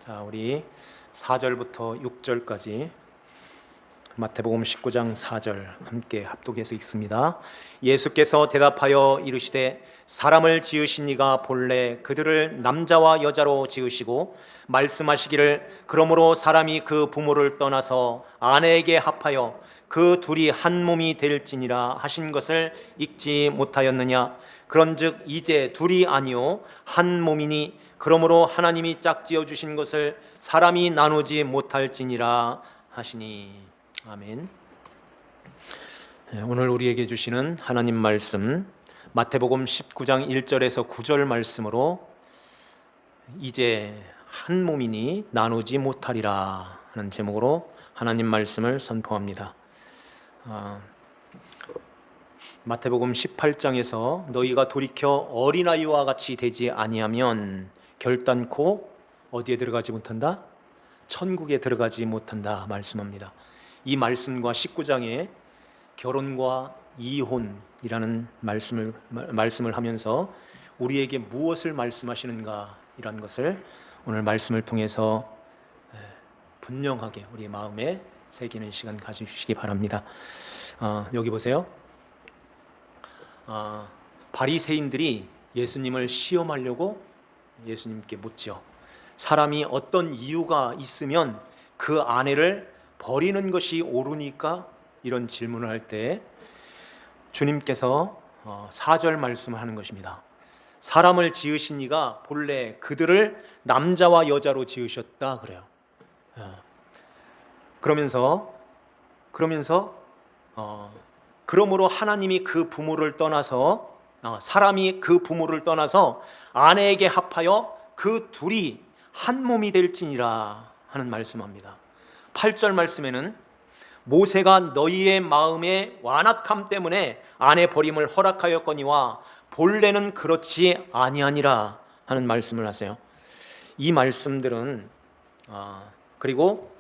자, 우리 4절부터 6절까지 마태복음 19장 4절 함께 합독해서 읽습니다. 예수께서 대답하여 이르시되 사람을 지으신 이가 본래 그들을 남자와 여자로 지으시고 말씀하시기를 그러므로 사람이 그 부모를 떠나서 아내에게 합하여 그 둘이 한 몸이 될지니라 하신 것을 읽지 못하였느냐. 그런즉 이제 둘이 아니요 한 몸이니 그러므로 하나님이 짝지어 주신 것을 사람이 나누지 못할지니라 하시니. 아멘. 오늘 우리에게 주시는 하나님 말씀 마태복음 19장 1절에서 9절 말씀으로 이제 한 몸이니 나누지 못하리라 하는 제목으로 하나님 말씀을 선포합니다. 마태복음 18장에서 너희가 돌이켜 어린아이와 같이 되지 아니하면 결단코 어디에 들어가지 못한다? 천국에 들어가지 못한다 말씀합니다. 이 말씀과 19장에 결혼과 이혼이라는 말씀을 하면서 우리에게 무엇을 말씀하시는가 이런 것을 오늘 말씀을 통해서 분명하게 우리 마음에 새기는 시간 가지시기 바랍니다. 여기 보세요. 바리새인들이 예수님을 시험하려고 예수님께 묻죠. 사람이 어떤 이유가 있으면 그 아내를 버리는 것이 옳으니까? 이런 질문을 할 때 주님께서 4절 말씀을 하는 것입니다. 사람을 지으신 이가 본래 그들을 남자와 여자로 지으셨다 그래요. 그러므로 하나님이 그 부모를 떠나서 사람이 그 부모를 떠나서 아내에게 합하여 그 둘이 한 몸이 될지니라 하는 말씀합니다. 8절 말씀에는 모세가 너희의 마음의 완악함 때문에 아내 버림을 허락하였거니와 본래는 그렇지 아니하니라 하는 말씀을 하세요. 이 말씀들은 그리고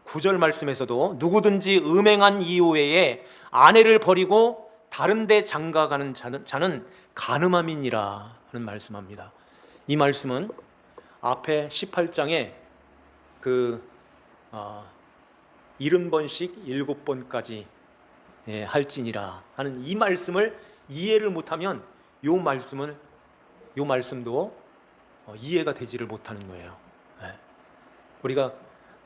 9절 말씀에서도 누구든지 음행한 이유 외에 아내를 버리고 다른 데 장가가는 자는 간음함이니라 하는 말씀합니다. 이 말씀은 앞에 18장에 70번씩 7번까지 할지니라 하는 이 말씀을 이해를 못하면 요 말씀도 이해가 되지를 못하는 거예요. 우리가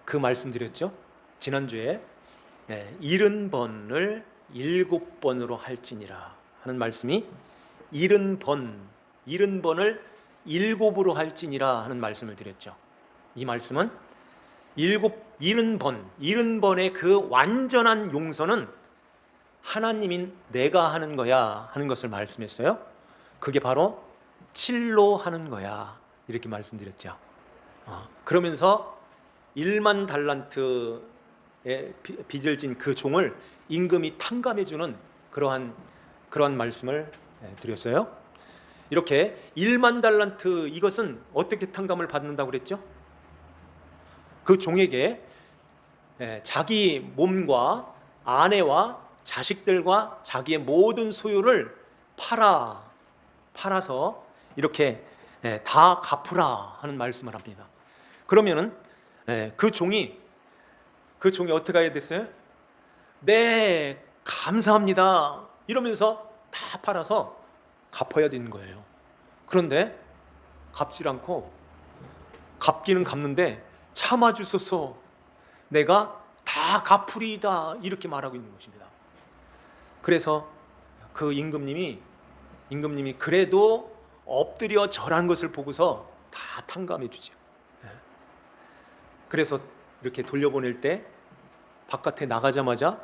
그 말씀 드렸죠? 지난주에 70번을 7번으로 할지니라 하는 말씀이 70번을 7으로 할지니라 하는 말씀을 드렸죠. 이 말씀은 70번의 그 완전한 용서는 하나님인 내가 하는 거야 하는 것을 말씀했어요. 그게 바로 7로 하는 거야 이렇게 말씀드렸죠. 그러면서 1만 달란트의 빚을 진 그 종을 임금이 탕감해주는 그러한 말씀을 드렸어요. 이렇게 1만 달란트 이것은 어떻게 탕감을 받는다고 그랬죠? 그 종에게 자기 몸과 아내와 자식들과 자기의 모든 소유를 팔아서 이렇게 다 갚으라 하는 말씀을 합니다. 그러면은 그 종이 어떻게 해야 됐어요? 네, 감사합니다 이러면서 다 팔아서 갚아야 되는 거예요. 그런데 갚질 않고 갚기는 갚는데 참아주소서 내가 다 갚으리이다 이렇게 말하고 있는 것입니다. 그래서 그 임금님이 그래도 엎드려 절한 것을 보고서 다 탕감해 주죠. 그래서 이렇게 돌려보낼 때 바깥에 나가자마자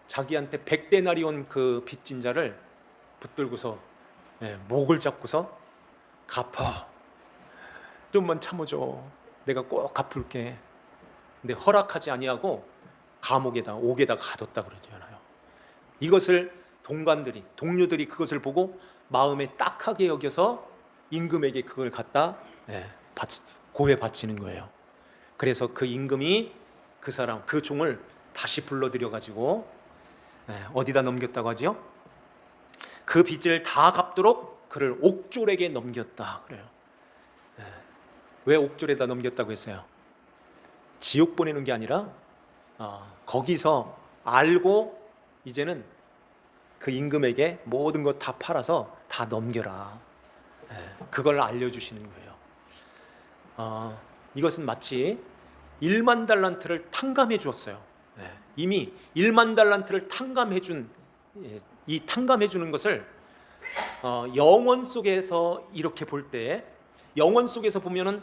자기한테 100데나리온 그 빚진 자를 붙들고서 목을 잡고서 갚아, 좀만 참아줘, 내가 꼭 갚을게. 근데 허락하지 아니하고 감옥에다 옥에다 가뒀다 그러잖아요. 이것을 동료들이 그것을 보고 마음에 딱하게 여겨서 임금에게 그걸 갖다 고해 바치는 거예요. 그래서 그 임금이 그 종을 다시 불러들여 가지고 어디다 넘겼다고 하죠? 그 빚을 다 갚도록 그를 옥졸에게 넘겼다 그래요. 왜 옥졸에다 넘겼다고 했어요? 지옥 보내는 게 아니라 거기서 알고 이제는 그 임금에게 모든 것 다 팔아서 다 넘겨라. 그걸 알려주시는 거예요. 이것은 마치 1만 달란트를 탕감해 주었어요. 이미 1만 달란트를 탕감해 준, 이 탕감해 주는 것을 영원 속에서 이렇게 볼 때, 영원 속에서 보면은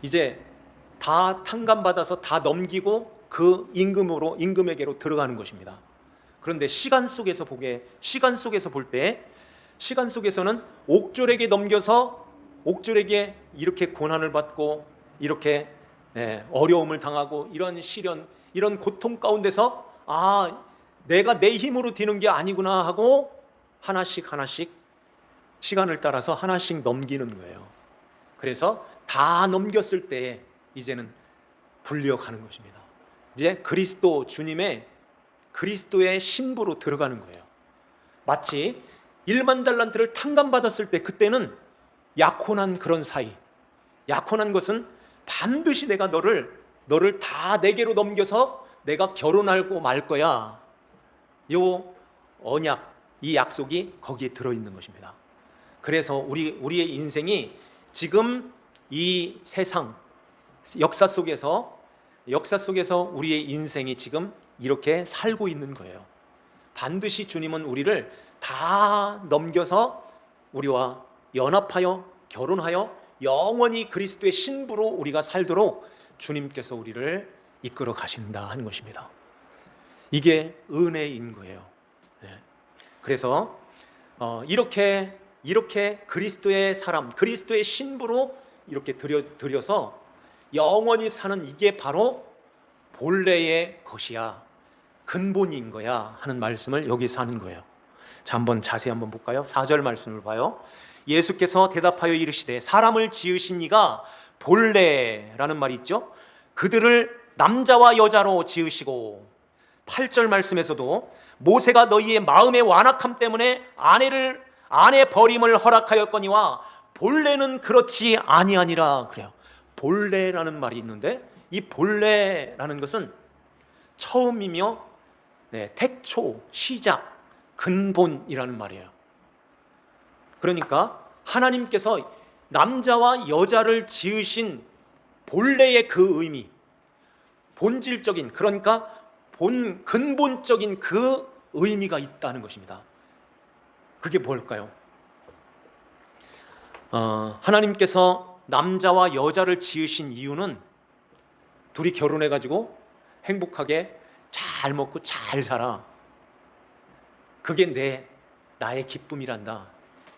이제 다 탕감받아서 다 넘기고 그 임금에게로 들어가는 것입니다. 그런데 시간 속에서 볼 때, 시간 속에서는 옥졸에게 넘겨서 옥졸에게 이렇게 고난을 받고 이렇게 어려움을 당하고 이런 시련, 이런 고통 가운데서 내가 내 힘으로 되는 게 아니구나 하고 하나씩 시간을 따라서 하나씩 넘기는 거예요. 그래서 다 넘겼을 때 이제는 불려가는 것입니다. 이제 그리스도의 신부로 들어가는 거예요. 마치 1만 달란트를 탕감받았을 때 그때는 약혼한 그런 사이, 약혼한 것은 반드시 내가 너를 다 내게로 넘겨서 내가 결혼하고 말 거야. 요 언약, 이 약속이 거기에 들어있는 것입니다. 그래서 우리의 인생이 지금 이 세상 역사 속에서 우리의 인생이 지금 이렇게 살고 있는 거예요. 반드시 주님은 우리를 다 넘겨서 우리와 연합하여 결혼하여 영원히 그리스도의 신부로 우리가 살도록 주님께서 우리를 이끌어 가신다 하는 것입니다. 이게 은혜인 거예요. 그래서 이렇게 그리스도의 사람, 그리스도의 신부로 이렇게 들여서 영원히 사는 이게 바로 본래의 것이야, 근본인 거야 하는 말씀을 여기서 하는 거예요. 자, 한번 자세히 한번 볼까요? 4절 말씀을 봐요. 예수께서 대답하여 이르시되 사람을 지으신 이가 본래라는 말이 있죠. 그들을 남자와 여자로 지으시고, 8절 말씀에서도 모세가 너희의 마음의 완악함 때문에 아내 버림을 허락하였거니와 본래는 그렇지 아니하니라 그래요. 본래라는 말이 있는데 이 본래라는 것은 처음이며 태초, 시작, 근본이라는 말이에요. 그러니까 하나님께서 남자와 여자를 지으신 본래의 그 의미, 본질적인, 그러니까 근본적인 그 의미가 있다는 것입니다. 그게 뭘까요? 하나님께서 남자와 여자를 지으신 이유는 둘이 결혼해가지고 행복하게 잘 먹고 잘 살아, 그게 나의 기쁨이란다,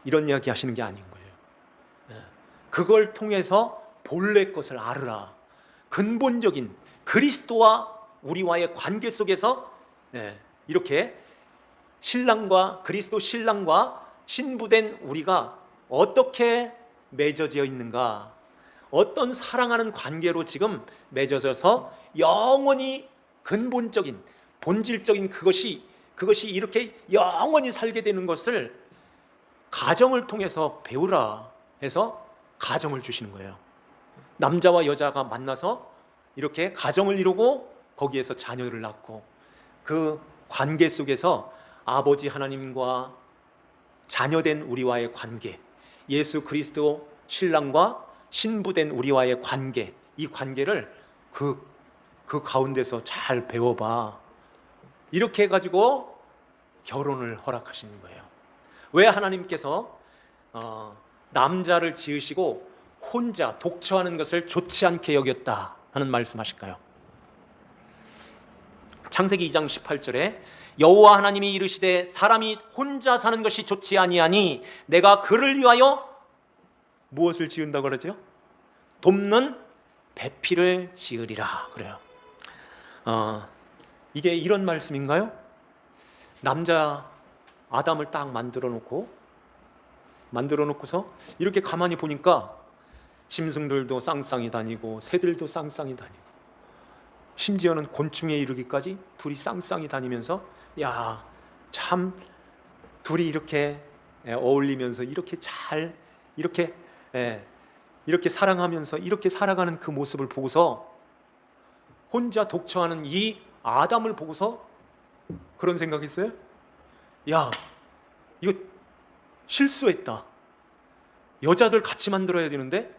이런 이야기 하시는 게 아닌 거예요. 그걸 통해서 본래 것을 알으라, 근본적인 그리스도와 우리와의 관계 속에서 이렇게 그리스도 신랑과 신부된 우리가 어떻게 맺어져 있는가, 어떤 사랑하는 관계로 지금 맺어져서 영원히 근본적인, 본질적인 그것이 이렇게 영원히 살게 되는 것을 가정을 통해서 배우라 해서 가정을 주시는 거예요. 남자와 여자가 만나서 이렇게 가정을 이루고 거기에서 자녀를 낳고 그 관계 속에서 아버지 하나님과 자녀된 우리와의 관계, 예수 그리스도 신랑과 신부된 우리와의 관계, 이 관계를 그 가운데서 잘 배워봐, 이렇게 해가지고 결혼을 허락하시는 거예요. 왜 하나님께서 남자를 지으시고 혼자 독처하는 것을 좋지 않게 여겼다 하는 말씀하실까요? 창세기 2장 18절에 여호와 하나님이 이르시되 사람이 혼자 사는 것이 좋지 아니하니 내가 그를 위하여 무엇을 지은다고 그러죠? 돕는 배필을 지으리라 그래요. 이게 이런 말씀인가요? 남자 아담을 딱 만들어 놓고서 이렇게 가만히 보니까 짐승들도 쌍쌍이 다니고 새들도 쌍쌍이 다니고 심지어는 곤충에 이르기까지 둘이 쌍쌍이 다니면서 참 둘이 이렇게 어울리면서 이렇게 잘 이렇게 사랑하면서 이렇게 살아가는 그 모습을 보고서 혼자 독처하는 이 아담을 보고서 그런 생각했어요? 야, 이거 실수했다. 여자들 같이 만들어야 되는데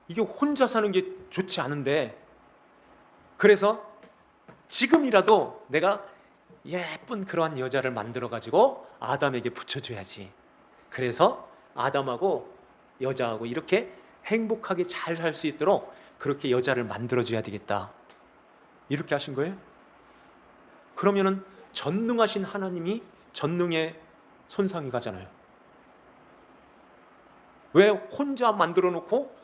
이게 혼자 사는 게 좋지 않은데, 그래서 지금이라도 내가 예쁜 그러한 여자를 만들어 가지고 아담에게 붙여줘야지. 그래서 아담하고 여자하고 이렇게 행복하게 잘 살 수 있도록 그렇게 여자를 만들어줘야 되겠다. 이렇게 하신 거예요? 그러면은 전능하신 하나님이 전능에 손상이 가잖아요. 왜 혼자 만들어 놓고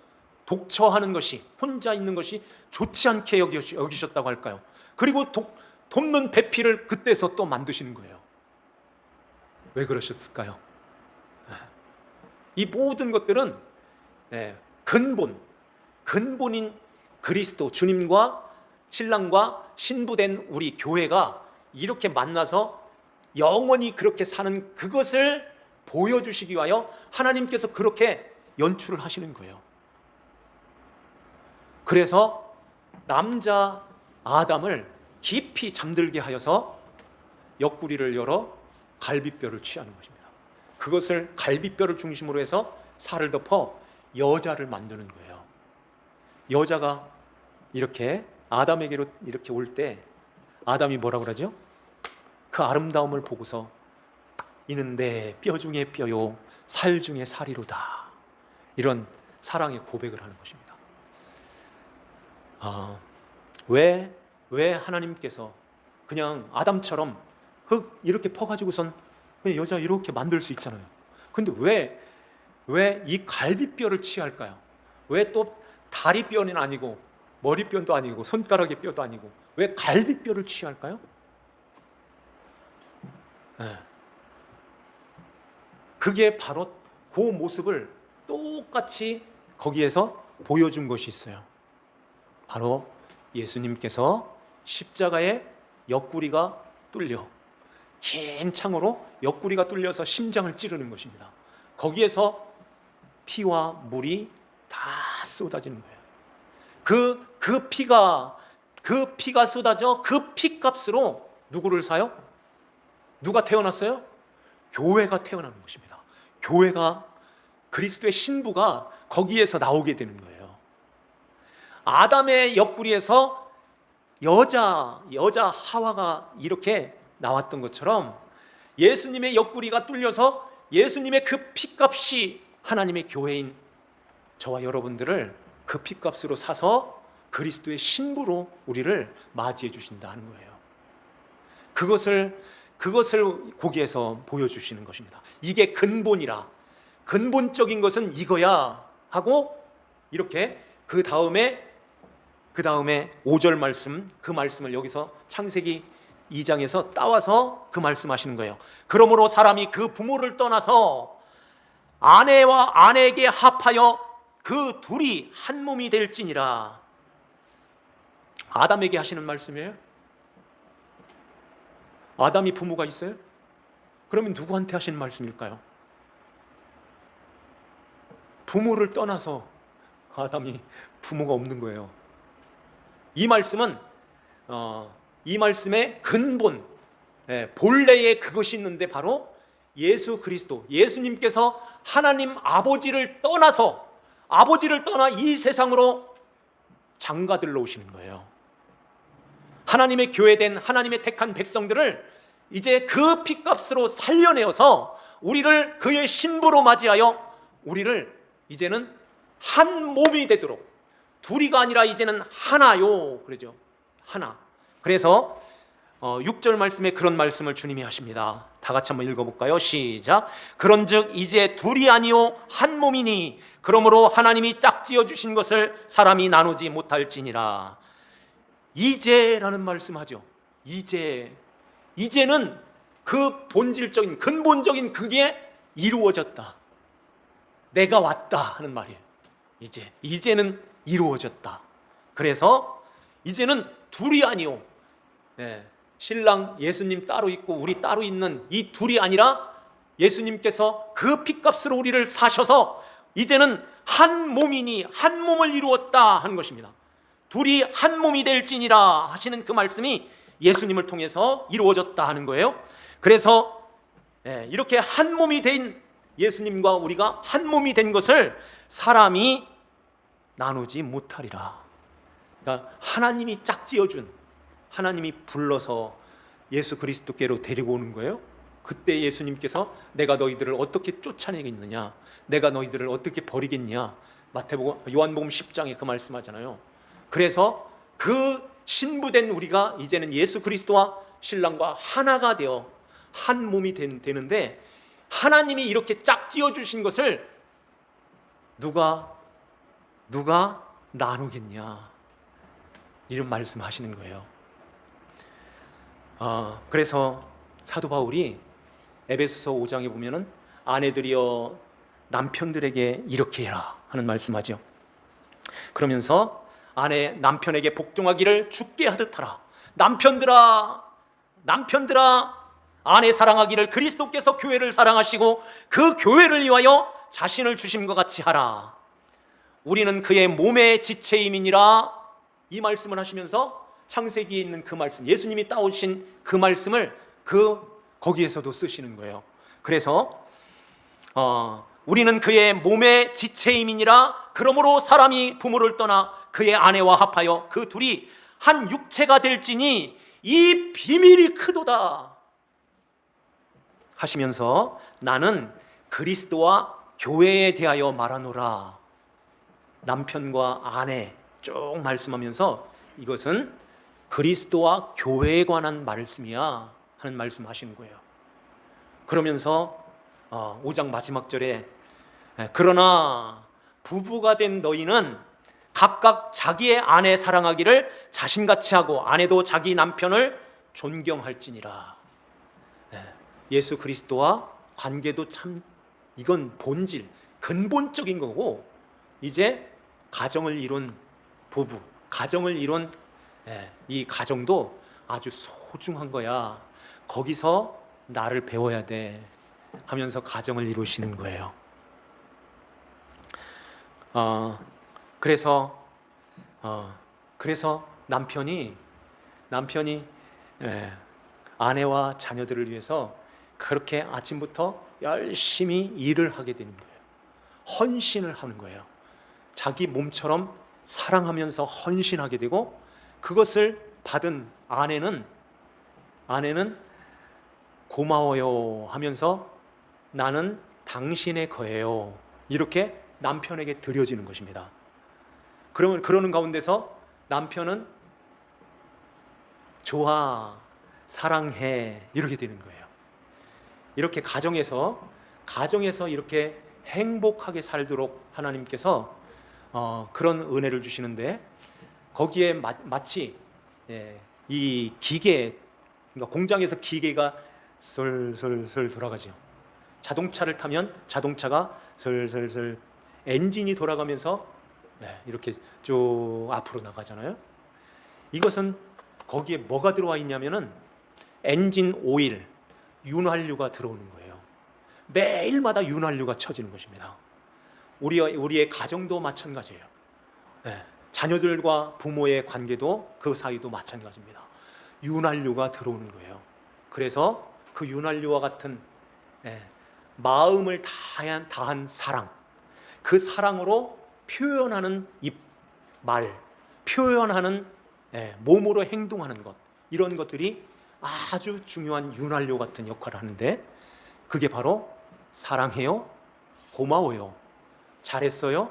독처하는 것이, 혼자 있는 것이 좋지 않게 여기셨다고 할까요? 그리고 돕는 배필을 그때서 또 만드시는 거예요. 왜 그러셨을까요? 이 모든 것들은 근본인 그리스도 주님과 신랑과 신부된 우리 교회가 이렇게 만나서 영원히 그렇게 사는 그것을 보여주시기 위하여 하나님께서 그렇게 연출을 하시는 거예요. 그래서 남자 아담을 깊이 잠들게 하여서 옆구리를 열어 갈비뼈를 취하는 것입니다. 그것을 갈비뼈를 중심으로 해서 살을 덮어 여자를 만드는 거예요. 여자가 이렇게 아담에게로 이렇게 올 때 아담이 뭐라고 그러죠? 그 아름다움을 보고서 이는 내 뼈 중에 뼈요 살 중에 살이로다. 이런 사랑의 고백을 하는 것입니다. 왜 하나님께서 그냥 아담처럼 흙 이렇게 퍼가지고선 여자 이렇게 만들 수 있잖아요. 근데 왜 이 갈비뼈를 취할까요? 왜 또 다리뼈는 아니고 머리뼈도 아니고 손가락의 뼈도 아니고 왜 갈비뼈를 취할까요? 그게 바로 그 모습을 똑같이 거기에서 보여준 것이 있어요. 바로 예수님께서 십자가에 옆구리가 뚫려, 긴 창으로 옆구리가 뚫려서 심장을 찌르는 것입니다. 거기에서 피와 물이 다 쏟아지는 거예요. 그 피가 쏟아져 그 피값으로 누구를 사요? 누가 태어났어요? 교회가 태어나는 것입니다. 교회가, 그리스도의 신부가 거기에서 나오게 되는 거예요. 아담의 옆구리에서 여자 하와가 이렇게 나왔던 것처럼 예수님의 옆구리가 뚫려서 예수님의 그 피값이 하나님의 교회인 저와 여러분들을 그 피값으로 사서 그리스도의 신부로 우리를 맞이해 주신다는 거예요. 그것을 거기에서 보여주시는 것입니다. 이게 근본이라, 근본적인 것은 이거야 하고 이렇게 그 다음에 5절 말씀, 그 말씀을 여기서 창세기 2장에서 따와서 그 말씀하시는 거예요. 그러므로 사람이 그 부모를 떠나서 아내와 아내에게 합하여 그 둘이 한 몸이 될지니라. 아담에게 하시는 말씀이에요. 아담이 부모가 있어요? 그러면 누구한테 하시는 말씀일까요? 부모를 떠나서 아담이 부모가 없는 거예요. 이 말씀은 이 말씀의 근본, 본래에 그것이 있는데 바로 예수 그리스도, 예수님께서 하나님 아버지를 떠나 이 세상으로 장가들러 오시는 거예요. 하나님의 교회된 하나님의 택한 백성들을 이제 그 피값으로 살려내어서 우리를 그의 신부로 맞이하여 우리를 이제는 한 몸이 되도록, 둘이가 아니라 이제는 하나요. 그러죠. 하나. 그래서 6절 말씀에 그런 말씀을 주님이 하십니다. 다 같이 한번 읽어볼까요? 시작. 그런즉 이제 둘이 아니요 한 몸이니 그러므로 하나님이 짝지어 주신 것을 사람이 나누지 못할지니라. 이제라는 말씀하죠. 이제는 그 본질적인 근본적인 그게 이루어졌다. 내가 왔다 하는 말이에요. 이제는 이루어졌다. 그래서 이제는 둘이 아니요, 신랑 예수님 따로 있고 우리 따로 있는 이 둘이 아니라 예수님께서 그 핏값으로 우리를 사셔서 이제는 한 몸이니 한 몸을 이루었다 하는 것입니다. 둘이 한 몸이 될지니라 하시는 그 말씀이 예수님을 통해서 이루어졌다 하는 거예요. 그래서 이렇게 한 몸이 된 예수님과 우리가 한 몸이 된 것을 사람이 나누지 못하리라. 그러니까 하나님이 짝지어준, 하나님이 불러서 예수 그리스도께로 데리고 오는 거예요. 그때 예수님께서 내가 너희들을 어떻게 쫓아내겠느냐, 내가 너희들을 어떻게 버리겠냐, 요한복음 10장에 그 말씀하잖아요. 그래서 그 신부된 우리가 이제는 예수 그리스도와 신랑과 하나가 되어 한 몸이 되는데, 하나님이 이렇게 짝지어 주신 것을 누가 나누겠냐, 이런 말씀하시는 거예요. 그래서 사도 바울이 에베소서 5장에 보면은 아내들이여 남편들에게 이렇게 해라 하는 말씀하죠. 그러면서 남편에게 복종하기를 주께 하듯 하라. 남편들아 아내 사랑하기를 그리스도께서 교회를 사랑하시고 그 교회를 위하여 자신을 주심과 같이 하라. 우리는 그의 몸의 지체임이니라. 이 말씀을 하시면서 창세기에 있는 그 말씀, 예수님이 따오신 그 말씀을 거기에서도 쓰시는 거예요. 그래서 우리는 그의 몸의 지체임이니라. 그러므로 사람이 부모를 떠나 그의 아내와 합하여 그 둘이 한 육체가 될지니 이 비밀이 크도다 하시면서 나는 그리스도와 교회에 대하여 말하노라. 남편과 아내 쭉 말씀하면서 이것은 그리스도와 교회에 관한 말씀이야 하는 말씀 하시는 거예요. 그러면서 5장 마지막 절에 그러나 부부가 된 너희는 각각 자기의 아내 사랑하기를 자신같이 하고 아내도 자기 남편을 존경할지니라. 예수 그리스도와 관계도 참 이건 본질, 근본적인 거고, 이제 가정을 이룬 부부, 가정을 이룬 이 가정도 아주 소중한 거야. 거기서 나를 배워야 돼 하면서 가정을 이루시는 거예요. 그래서 남편이 아내와 자녀들을 위해서 그렇게 아침부터 열심히 일을 하게 되는 거예요. 헌신을 하는 거예요. 자기 몸처럼 사랑하면서 헌신하게 되고, 그것을 받은 아내는 고마워요 하면서 나는 당신의 거예요 이렇게 남편에게 드려지는 것입니다. 그러는 가운데서 남편은 좋아, 사랑해 이렇게 되는 거예요. 이렇게 가정에서 이렇게 행복하게 살도록 하나님께서 그런 은혜를 주시는데, 거기에 마치 이 기계, 그러니까 공장에서 기계가 슬슬슬 돌아가죠. 자동차를 타면 자동차가 슬슬슬 엔진이 돌아가면서 이렇게 쭉 앞으로 나가잖아요. 이것은 거기에 뭐가 들어와 있냐면은 엔진 오일, 윤활유가 들어오는 거예요. 매일마다 윤활유가 쳐지는 것입니다. 우리의 가정도 마찬가지예요. 자녀들과 부모의 관계도 그 사이도 마찬가지입니다. 윤활유가 들어오는 거예요. 그래서 그 윤활유와 같은 마음을 다한 사랑, 그 사랑으로 표현하는 말, 표현하는 몸으로 행동하는 것, 이런 것들이 아주 중요한 윤활유 같은 역할을 하는데, 그게 바로 사랑해요, 고마워요, 잘했어요,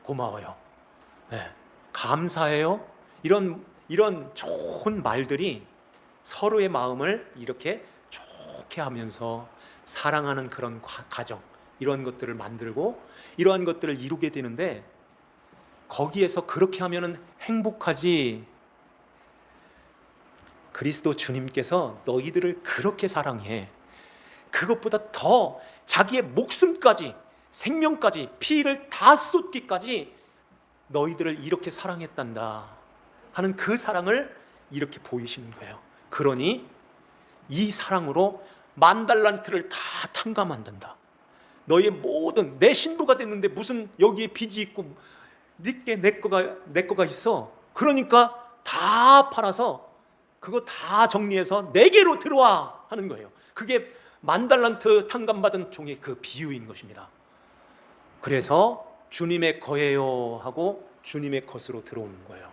고마워요, 감사해요, 이런 좋은 말들이 서로의 마음을 이렇게 좋게 하면서 사랑하는 그런 가정, 이런 것들을 만들고 이러한 것들을 이루게 되는데, 거기에서 그렇게 하면은 행복하지. 그리스도 주님께서 너희들을 그렇게 사랑해. 그것보다 더 자기의 목숨까지, 생명까지, 피를 다 쏟기까지 너희들을 이렇게 사랑했단다 하는 그 사랑을 이렇게 보이시는 거예요. 그러니 이 사랑으로 10,000달란트를 다 탕감한단다. 너의 모든 내 신부가 됐는데 무슨 여기에 빚이 있고 네게 내 거가 있어. 그러니까 다 팔아서 그거 다 정리해서 내게로 들어와 하는 거예요. 그게 10,000달란트 탕감받은 종의 그 비유인 것입니다. 그래서 주님의 거예요 하고 주님의 것으로 들어오는 거예요.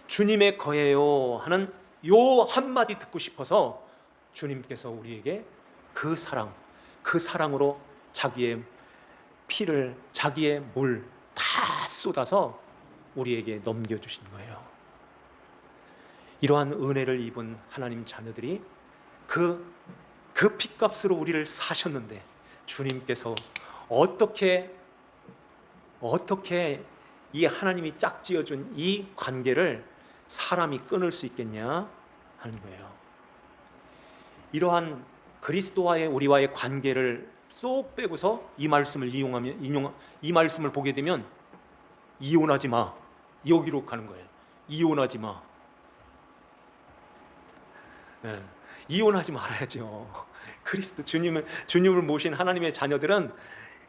주님의 거예요 하는 요 한마디 듣고 싶어서 주님께서 우리에게 그 사랑으로 자기의 피를, 자기의 물 다 쏟아서 우리에게 넘겨주신 거예요. 이러한 은혜를 입은 하나님 자녀들이 그 핏값으로 우리를 사셨는데 주님께서 어떻게 이 하나님이 짝지어준 이 관계를 사람이 끊을 수 있겠냐 하는 거예요. 이러한 그리스도와의 우리와의 관계를 쏙 빼고서 이 말씀을 이 말씀을 보게 되면 이혼하지 마, 여기로 가는 거예요. 이혼하지 마. 네, 이혼하지 말아야죠. 그리스도 주님을 모신 하나님의 자녀들은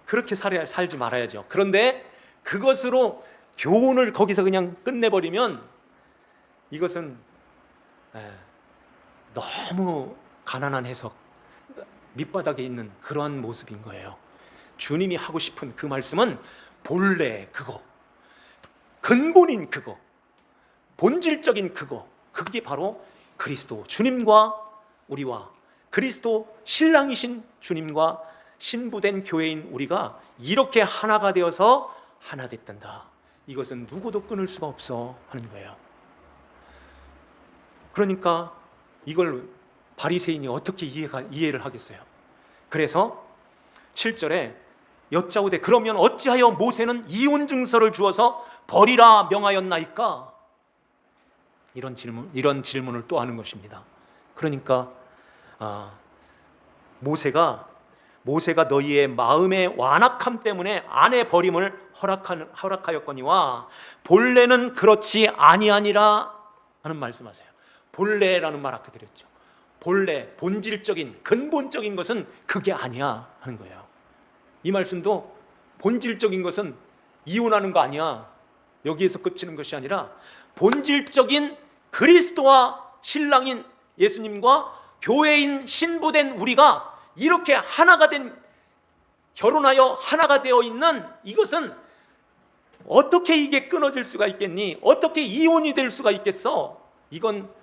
그렇게 살지 말아야죠. 그런데 그것으로 교훈을 거기서 그냥 끝내버리면 이것은 너무 가난한 해석, 밑바닥에 있는 그러한 모습인 거예요. 주님이 하고 싶은 그 말씀은 본래 그거, 근본인 그거, 본질적인 그거, 그게 바로 그리스도 주님과 우리와 그리스도 신랑이신 주님과 신부된 교회인 우리가 이렇게 하나가 되어서 하나 됐단다. 이것은 누구도 끊을 수가 없어 하는 거예요. 그러니까 이걸 바리새인이 어떻게 이해를 하겠어요? 그래서 7절에 여짜오되 그러면 어찌하여 모세는 이혼 증서를 주어서 버리라 명하였나이까? 이런 질문을 또 하는 것입니다. 그러니까 모세가 너희의 마음의 완악함 때문에 아내 버림을 허락하였거니와 본래는 그렇지 아니하니라 하는 말씀하세요. 본래라는 말 아까 드렸죠. 본래, 본질적인, 근본적인 것은 그게 아니야 하는 거예요. 이 말씀도 본질적인 것은 이혼하는 거 아니야, 여기에서 끝이는 것이 아니라 본질적인 그리스도와 신랑인 예수님과 교회인 신부된 우리가 이렇게 하나가 된, 결혼하여 하나가 되어 있는 이것은 어떻게 이게 끊어질 수가 있겠니? 어떻게 이혼이 될 수가 있겠어? 이건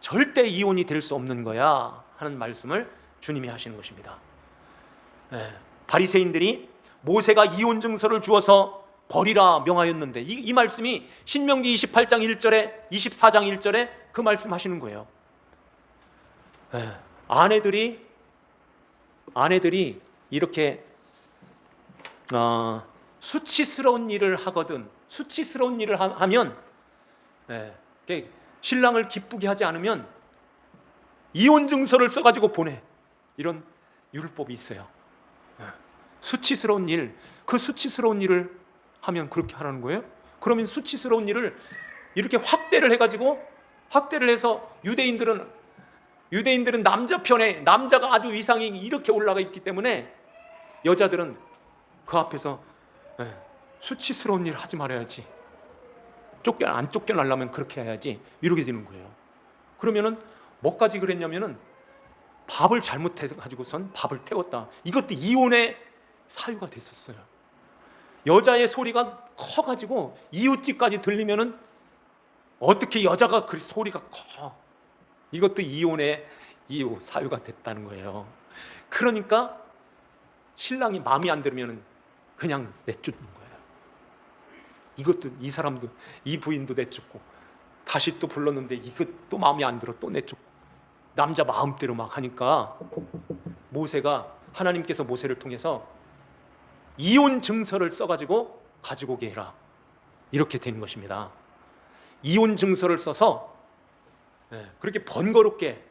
절대 이혼이 될 수 없는 거야 하는 말씀을 주님이 하시는 것입니다. 바리새인들이 모세가 이혼 증서를 주어서 버리라 명하였는데 이 말씀이 신명기 28장 1절에 24장 1절에 그 말씀 하시는 거예요. 아내들이 이렇게 수치스러운 일을 하거든, 수치스러운 일을 하면 신랑을 기쁘게 하지 않으면 이혼 증서를 써가지고 보내, 이런 율법이 있어요. 수치스러운 일, 그 수치스러운 일을 하면 그렇게 하라는 거예요? 그러면 수치스러운 일을 이렇게 확대를 해서 유대인들은 남자 편에, 남자가 아주 위상이 이렇게 올라가 있기 때문에 여자들은 그 앞에서 수치스러운 일 하지 말아야지, 안 쫓겨나려면 그렇게 해야지, 이렇게 되는 거예요. 그러면은 뭐까지 그랬냐면은 밥을 잘못해가지고선 밥을 태웠다, 이것도 이혼의 사유가 됐었어요. 여자의 소리가 커가지고 이웃집까지 들리면은 어떻게 여자가 그 소리가 커, 이것도 이혼의 사유가 됐다는 거예요. 그러니까 신랑이 마음에 안 들으면은 그냥 내쫓는 거예요. 이것도, 이 사람도, 이 부인도 내쫓고, 다시 또 불렀는데 이것도 마음에 안 들어 또 내쫓고, 남자 마음대로 막 하니까 하나님께서 모세를 통해서 이혼 증서를 써가지고 가지고 오게 해라, 이렇게 된 것입니다. 이혼 증서를 써서 그렇게 번거롭게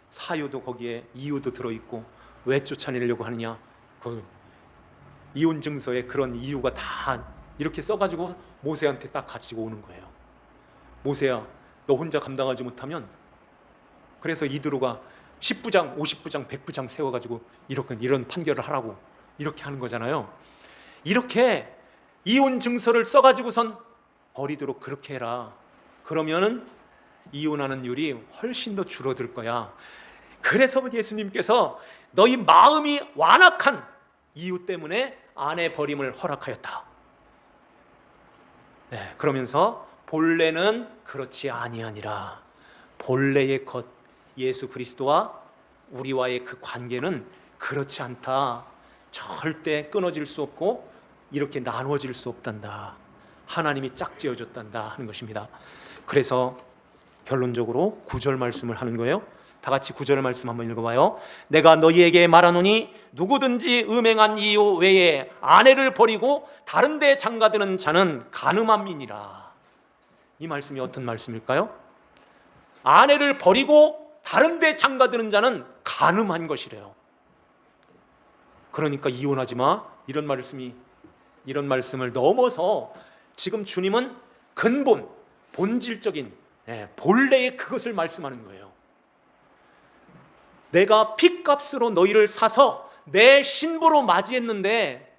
사유도 거기에 이유도 들어있고, 왜 쫓아내려고 하느냐, 그 이혼 증서에 그런 이유가 다 이렇게 써가지고 모세한테 딱 가지고 오는 거예요. 모세야, 너 혼자 감당하지 못하면, 그래서 이드로가 10부장, 50부장, 100부장 세워가지고 이런 판결을 하라고 이렇게 하는 거잖아요. 이렇게 이혼 증서를 써가지고선 버리도록 그렇게 해라. 그러면은 이혼하는 율이 훨씬 더 줄어들 거야. 그래서 예수님께서 너희 마음이 완악한 이유 때문에 아내 버림을 허락하였다. 네, 그러면서 본래는 그렇지 아니하니라. 본래의 것 예수 그리스도와 우리와의 그 관계는 그렇지 않다. 절대 끊어질 수 없고 이렇게 나누어질 수 없단다. 하나님이 짝지어줬단다 하는 것입니다. 그래서 결론적으로 9절 말씀을 하는 거예요. 다 같이 9절 말씀 한번 읽어봐요. 내가 너희에게 말하노니 누구든지 음행한 이유 외에 아내를 버리고 다른 데 장가드는 자는 간음함이니라. 이 말씀이 어떤 말씀일까요? 아내를 버리고 다른 데 장가드는 자는 간음한 것이래요. 그러니까 이혼하지 마. 이런 말씀을 넘어서 지금 주님은 근본, 본질적인 본래의 그것을 말씀하는 거예요. 내가 핏값으로 너희를 사서 내 신부로 맞이했는데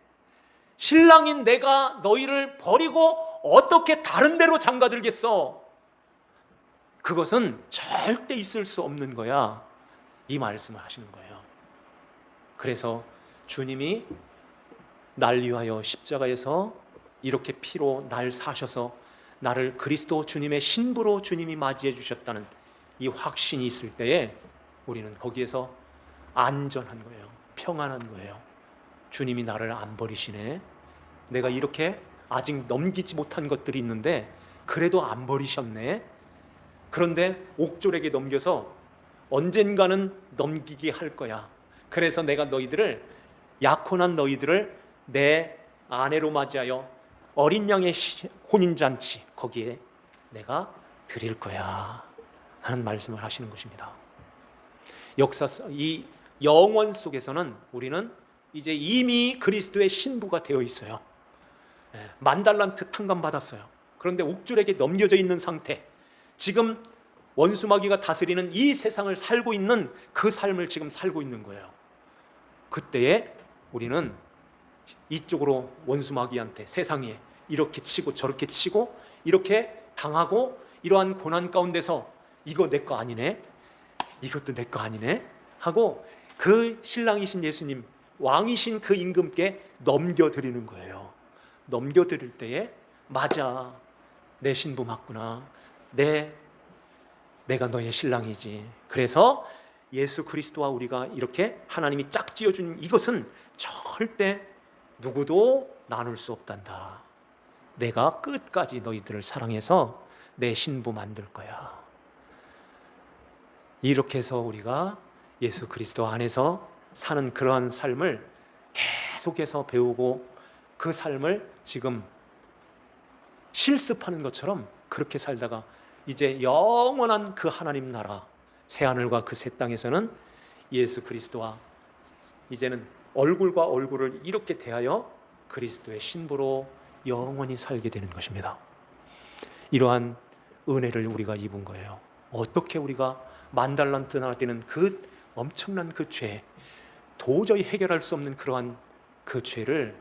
신랑인 내가 너희를 버리고 어떻게 다른 데로 장가들겠어? 그것은 절대 있을 수 없는 거야. 이 말씀을 하시는 거예요. 그래서 주님이 날 위하여 십자가에서 이렇게 피로 날 사셔서 나를 그리스도 주님의 신부로 주님이 맞이해 주셨다는 이 확신이 있을 때에 우리는 거기에서 안전한 거예요. 평안한 거예요. 주님이 나를 안 버리시네. 내가 이렇게 아직 넘기지 못한 것들이 있는데 그래도 안 버리셨네. 그런데 옥졸에게 넘겨서 언젠가는 넘기게 할 거야. 그래서 내가 너희들을, 약혼한 너희들을 내 아내로 맞이하여 어린 양의 혼인잔치 거기에 내가 드릴 거야 하는 말씀을 하시는 것입니다. 이 영원 속에서는 우리는 이제 이미 그리스도의 신부가 되어 있어요. 10,000달란트 탕감 받았어요. 그런데 옥졸에게 넘겨져 있는 상태, 지금 원수마귀가 다스리는 이 세상을 살고 있는 그 삶을 지금 살고 있는 거예요. 그때에 우리는 이쪽으로 원수마귀한테, 세상에 이렇게 치고 저렇게 치고 이렇게 당하고 이러한 고난 가운데서 이거 내 거 아니네, 이것도 내 거 아니네 하고 그 신랑이신 예수님, 왕이신 그 임금께 넘겨드리는 거예요. 넘겨드릴 때에 맞아, 내 신부 맞구나, 내가 너의 신랑이지. 그래서 예수 그리스도와 우리가 이렇게 하나님이 짝지어준 이것은 절대 누구도 나눌 수 없단다. 내가 끝까지 너희들을 사랑해서 내 신부 만들 거야. 이렇게 해서 우리가 예수 그리스도 안에서 사는 그러한 삶을 계속해서 배우고 그 삶을 지금 실습하는 것처럼 그렇게 살다가 이제 영원한 그 하나님 나라, 새하늘과 그 새 땅에서는 예수 그리스도와 이제는 얼굴과 얼굴을 이렇게 대하여 그리스도의 신부로 영원히 살게 되는 것입니다. 이러한 은혜를 우리가 입은 거예요. 어떻게 우리가 10,000달란트나 되는 그 엄청난 그 죄, 도저히 해결할 수 없는 그러한 그 죄를,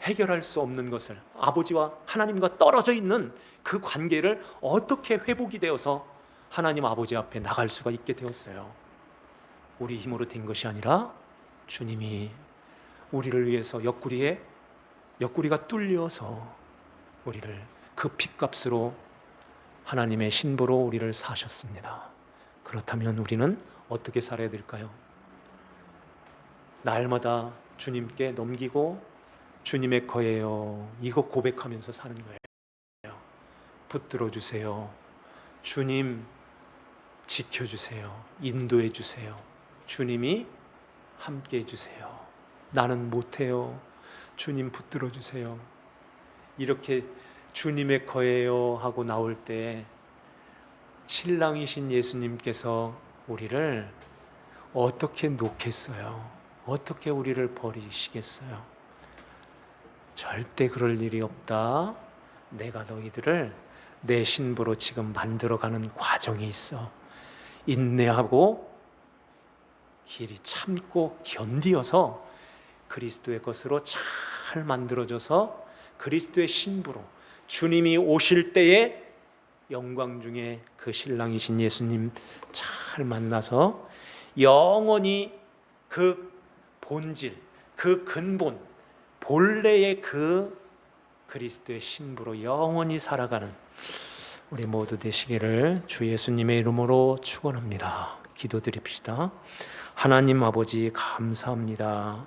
해결할 수 없는 것을, 아버지와 하나님과 떨어져 있는 그 관계를 어떻게 회복이 되어서 하나님 아버지 앞에 나갈 수가 있게 되었어요. 우리 힘으로 된 것이 아니라 주님이 우리를 위해서 옆구리가 뚫려서 우리를 그 핏값으로 하나님의 신부로 우리를 사셨습니다. 그렇다면 우리는 어떻게 살아야 될까요? 날마다 주님께 넘기고 주님의 거예요, 이거 고백하면서 사는 거예요. 붙들어 주세요. 주님 지켜주세요. 인도해 주세요. 주님이 함께 해주세요. 나는 못해요. 주님 붙들어 주세요. 이렇게 주님의 거예요 하고 나올 때 신랑이신 예수님께서 우리를 어떻게 놓겠어요? 어떻게 우리를 버리시겠어요? 절대 그럴 일이 없다. 내가 너희들을 내 신부로 지금 만들어가는 과정이 있어. 인내하고 길이 참고 견디어서 그리스도의 것으로 잘 만들어져서 그리스도의 신부로 주님이 오실 때에 영광 중에 그 신랑이신 예수님 잘 만나서 영원히 그 본질, 그 근본, 본래의 그 그리스도의 신부로 영원히 살아가는 우리 모두 되시기를 주 예수님의 이름으로 축원합니다. 기도드립시다. 하나님 아버지 감사합니다.